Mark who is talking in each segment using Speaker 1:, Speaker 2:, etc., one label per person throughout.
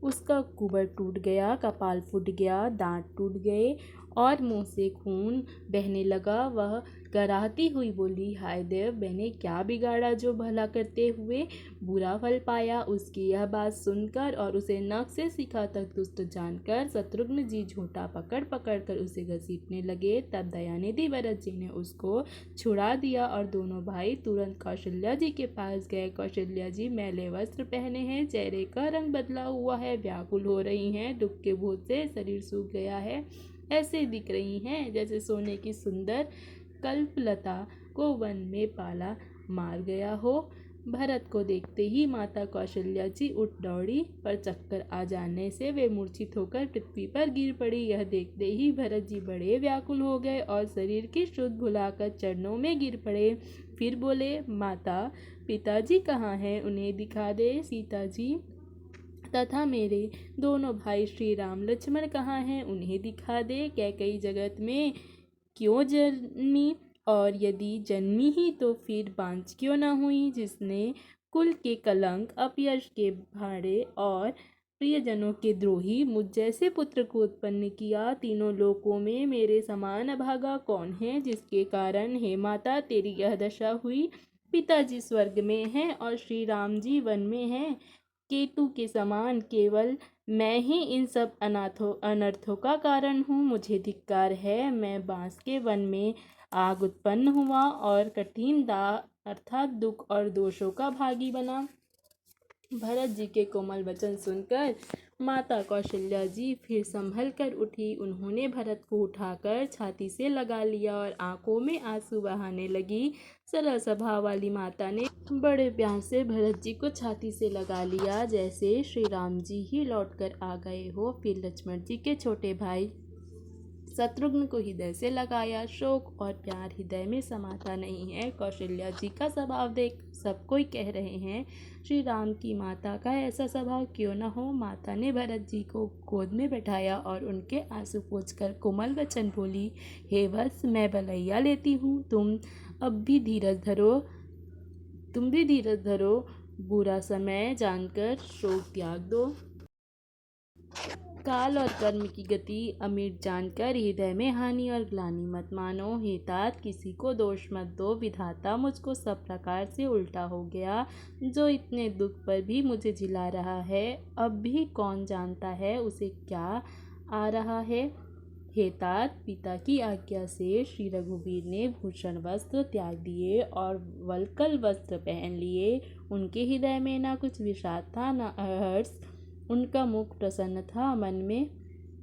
Speaker 1: उसका कुबर टूट गया, कपाल फूट गया, दांत टूट गए और मुंह से खून बहने लगा। वह कराहती हुई बोली, हाय देव, मैंने क्या बिगाड़ा जो भला करते हुए बुरा फल पाया। उसकी यह बात सुनकर और उसे नख से शिखा तक दुष्ट जानकर शत्रुघ्न जी झूठा पकड़ पकड़ कर उसे घसीटने लगे। तब दयानिधि भरत जी ने उसको छुड़ा दिया और दोनों भाई तुरंत कौशल्या जी के पास गए। कौशल्या जी मैले वस्त्र पहने हैं, चेहरे का रंग बदला हुआ है, व्याकुल हो रही हैं, दुख के बोझ से शरीर सूख गया है, ऐसे दिख रही हैं जैसे सोने की सुंदर कल्पलता को वन में पाला मार गया हो। भरत को देखते ही माता कौशल्या जी उठ दौड़ी, पर चक्कर आ जाने से वे मूर्छित होकर पृथ्वी पर गिर पड़ी। यह देखते ही भरत जी बड़े व्याकुल हो गए और शरीर की शुद्ध भुलाकर चरणों में गिर पड़े। फिर बोले, माता, पिताजी कहाँ हैं? उन्हें दिखा दे। सीता जी तथा मेरे दोनों भाई श्री राम लक्ष्मण कहाँ हैं? उन्हें दिखा दे। कैकई जगत में क्यों जन्मी, और यदि जन्मी ही तो फिर बांझ क्यों न हुई, जिसने कुल के कलंक, अपयश के भाड़े और प्रियजनों के द्रोही मुझ जैसे पुत्र को उत्पन्न किया। तीनों लोकों में मेरे समान अभागा कौन है, जिसके कारण हे माता तेरी यह दशा हुई। पिताजी स्वर्ग में हैं और श्री राम जी वन में हैं। केतु के समान केवल मैं ही इन सब अनर्थों का कारण हूँ। मुझे धिक्कार है, मैं बांस के वन में आग उत्पन्न हुआ और कठिन दा अर्थात दुख और दोषों का भागी बना। भरत जी के कोमल वचन सुनकर माता कौशल्या जी फिर संभल कर उठी। उन्होंने भरत को उठाकर छाती से लगा लिया और आंखों में आंसू बहाने लगी। सरल स्वभाव वाली माता ने बड़े प्यार से भरत जी को छाती से लगा लिया, जैसे श्री राम जी ही लौटकर आ गए हो। फिर लक्ष्मण जी के छोटे भाई शत्रुघ्न को हृदय से लगाया। शोक और प्यार हृदय में समाता नहीं है। कौशल्या जी का स्वभाव देख सब कोई कह रहे हैं, श्री राम की माता का ऐसा स्वभाव क्यों न हो। माता ने भरत जी को गोद में बैठाया और उनके आंसू पोंछकर कोमल वचन बोली, हे वत्स, मैं बलैया लेती हूँ, तुम भी धीरज धरो, बुरा समय जानकर शोक त्याग दो। काल और कर्म की गति अमिट जानकर हृदय में हानि और ग्लानि मत मानो। हे तात, किसी को दोष मत दो। विधाता मुझको सब प्रकार से उल्टा हो गया, जो इतने दुख पर भी मुझे झिला रहा है। अब भी कौन जानता है उसे क्या आ रहा है। हे तात, पिता की आज्ञा से श्री रघुवीर ने भूषण वस्त्र त्याग दिए और वल्कल वस्त्र पहन लिए। उनके हृदय में ना कुछ विषाद था न हर्ष। उनका मुख प्रसन्न था, मन में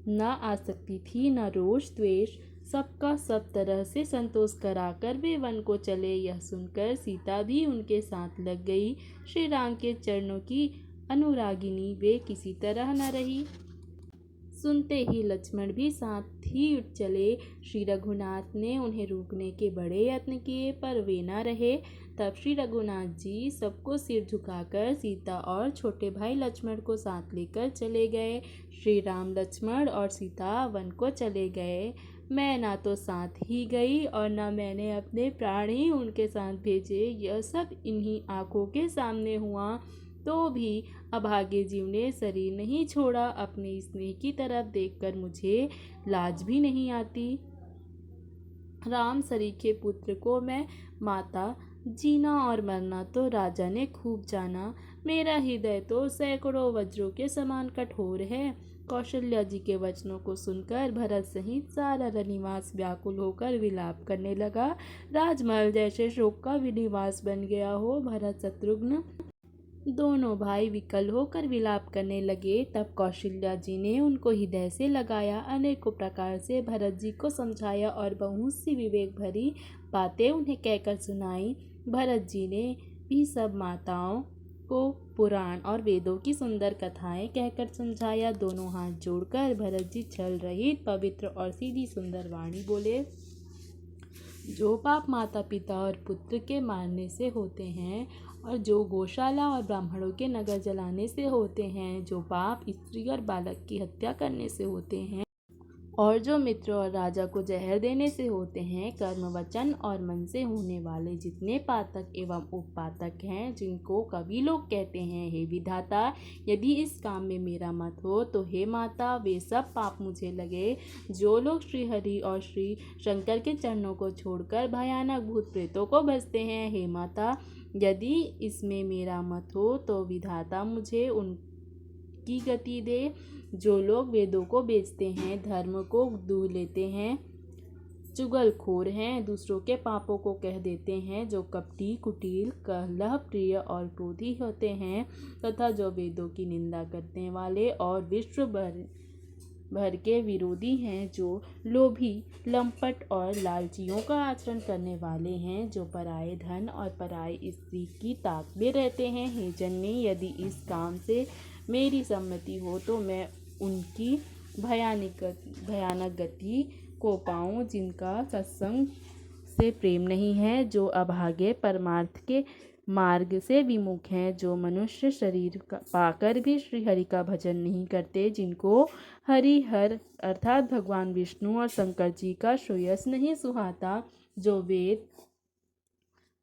Speaker 1: न आसक्ति थी न रोष द्वेष। सबका सब तरह से संतोष कराकर वे वन को चले। यह सुनकर सीता भी उनके साथ लग गई। श्री राम के चरणों की अनुरागिनी वे किसी तरह न रही। सुनते ही लक्ष्मण भी साथ ही उठ चले। श्री रघुनाथ ने उन्हें रोकने के बड़े यत्न किए, पर वे न रहे। तब श्री रघुनाथ जी सबको सिर झुकाकर सीता और छोटे भाई लक्ष्मण को साथ लेकर चले गए। श्री राम, लक्ष्मण और सीता वन को चले गए। मैं ना तो साथ ही गई और न मैंने अपने प्राण ही उनके साथ भेजे। यह सब इन्हीं आंखों के सामने हुआ, तो भी अभागे जीव ने शरीर नहीं छोड़ा। अपने स्नेह की तरफ देखकर मुझे लाज भी नहीं आती। राम सरीखे पुत्र को मैं माता, जीना और मरना तो राजा ने खूब जाना। मेरा हृदय तो सैकड़ों वज्रों के समान कठोर है। कौशल्या जी के वचनों को सुनकर भरत सहित सारा रनिवास व्याकुल होकर विलाप करने लगा। राजमहल जैसे शोक का विनिवास बन गया हो। भरत शत्रुघ्न दोनों भाई विकल होकर विलाप करने लगे। तब कौशल्या जी ने उनको हृदय से लगाया, अनेकों प्रकार से भरत जी को समझाया और बहुत सी विवेक भरी बातें उन्हें कहकर सुनाई। भरत जी ने भी सब माताओं को पुराण और वेदों की सुंदर कथाएं कहकर समझाया। दोनों हाथ जोड़कर भरत जी छल रहित, पवित्र और सीधी सुंदर वाणी बोले, जो पाप माता पिता और पुत्र के मारने से होते हैं, और जो गौशाला और ब्राह्मणों के नगर जलाने से होते हैं, जो पाप स्त्री और बालक की हत्या करने से होते हैं, और जो मित्र और राजा को जहर देने से होते हैं, कर्म वचन और मन से होने वाले जितने पातक एवं उपपातक हैं, जिनको कवि लोग कहते हैं, हे विधाता, यदि इस काम में मेरा मत हो तो हे माता वे सब पाप मुझे लगे जो लोग श्री हरि और श्री शंकर के चरणों को छोड़कर भयानक भूत प्रेतों को भजते हैं। हे माता, यदि इसमें मेरा मत हो तो विधाता मुझे उनकी गति दे जो लोग वेदों को बेचते हैं, धर्म को दूर लेते हैं, चुगलखोर हैं, दूसरों के पापों को कह देते हैं, जो कपटी, कुटिल, कलह प्रिय और क्रोधी होते हैं, तथा जो वेदों की निंदा करने वाले और विश्व भर के विरोधी हैं, जो लोभी, लंपट और लालचियों का आचरण करने वाले हैं, जो पराये धन और पराई स्त्री की ताक में रहते हैं। हे जननी, यदि इस काम से मेरी सम्मति हो तो मैं उनकी भयानक गति को पाऊँ जिनका सत्संग से प्रेम नहीं है, जो अभागे परमार्थ के मार्ग से विमुख हैं, जो मनुष्य शरीर पाकर भी श्री हरि का भजन नहीं करते, जिनको हरिहर अर्थात भगवान विष्णु और शंकर जी का श्रेयस नहीं सुहाता, जो वेद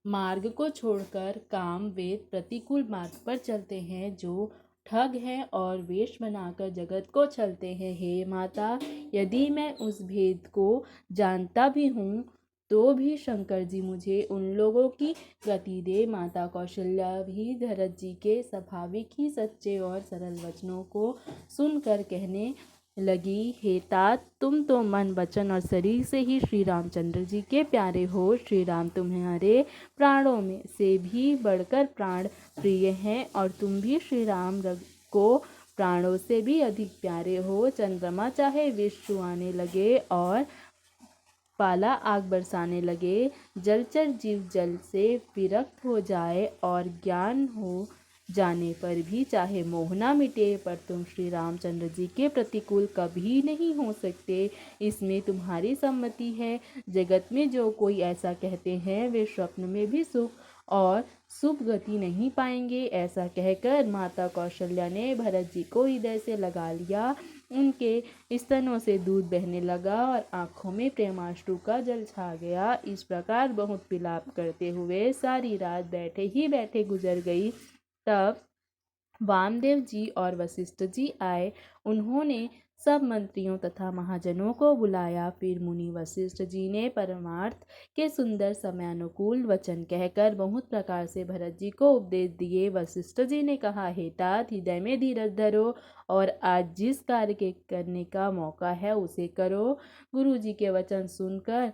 Speaker 1: मार्ग को छोड़कर काम वेद प्रतिकूल मार्ग पर चलते हैं, जो ठग हैं और वेश बनाकर जगत को छलते हैं। हे माता, यदि मैं उस भेद को जानता भी हूँ तो भी शंकर जी मुझे उन लोगों की गति दे। माता कौशल्या भी भरत जी के स्वाभाविक ही सच्चे और सरल वचनों को सुनकर कहने लगी, हे तात, तुम तो मन वचन और शरीर से ही श्री रामचंद्र जी के प्यारे हो। श्री राम तुम्हारे प्राणों में से भी बढ़कर प्राण प्रिय हैं और तुम भी श्री राम को प्राणों से भी अधिक प्यारे हो। चंद्रमा चाहे विष चुआने लगे और पाला आग बरसाने लगे, जलचर जीव जल से विरक्त हो जाए और ज्ञान हो जाने पर भी चाहे मोह ना मिटे, पर तुम श्री रामचंद्र जी के प्रतिकूल कभी नहीं हो सकते, इसमें तुम्हारी सम्मति है। जगत में जो कोई ऐसा कहते हैं वे स्वप्न में भी सुख और शुभ गति नहीं पाएंगे। ऐसा कहकर माता कौशल्या ने भरत जी को हृदय से लगा लिया। उनके स्तनों से दूध बहने लगा और आंखों में प्रेमाश्रु का जल छा गया। इस प्रकार बहुत विलाप करते हुए सारी रात बैठे ही बैठे गुजर गई। तब वामदेव जी और वशिष्ठ जी आए। उन्होंने सब मंत्रियों तथा महाजनों को बुलाया। फिर मुनि वशिष्ठ जी ने परमार्थ के सुंदर समयानुकूल वचन कहकर बहुत प्रकार से भरत जी को उपदेश दिए। वशिष्ठ जी ने कहा, हे तात, हृदय में धीरज धरो और आज जिस कार्य के करने का मौका है उसे करो। गुरु जी के वचन सुनकर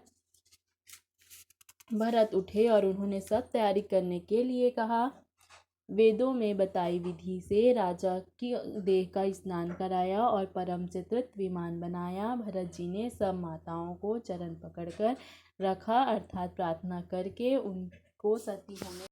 Speaker 1: भरत उठे और उन्होंने सब तैयारी करने के लिए कहा। वेदों में बताई विधि से राजा की देह का स्नान कराया और परम चित्रित विमान बनाया। भरत जी ने सब माताओं को चरण पकड़कर रखा अर्थात प्रार्थना करके उनको सती होने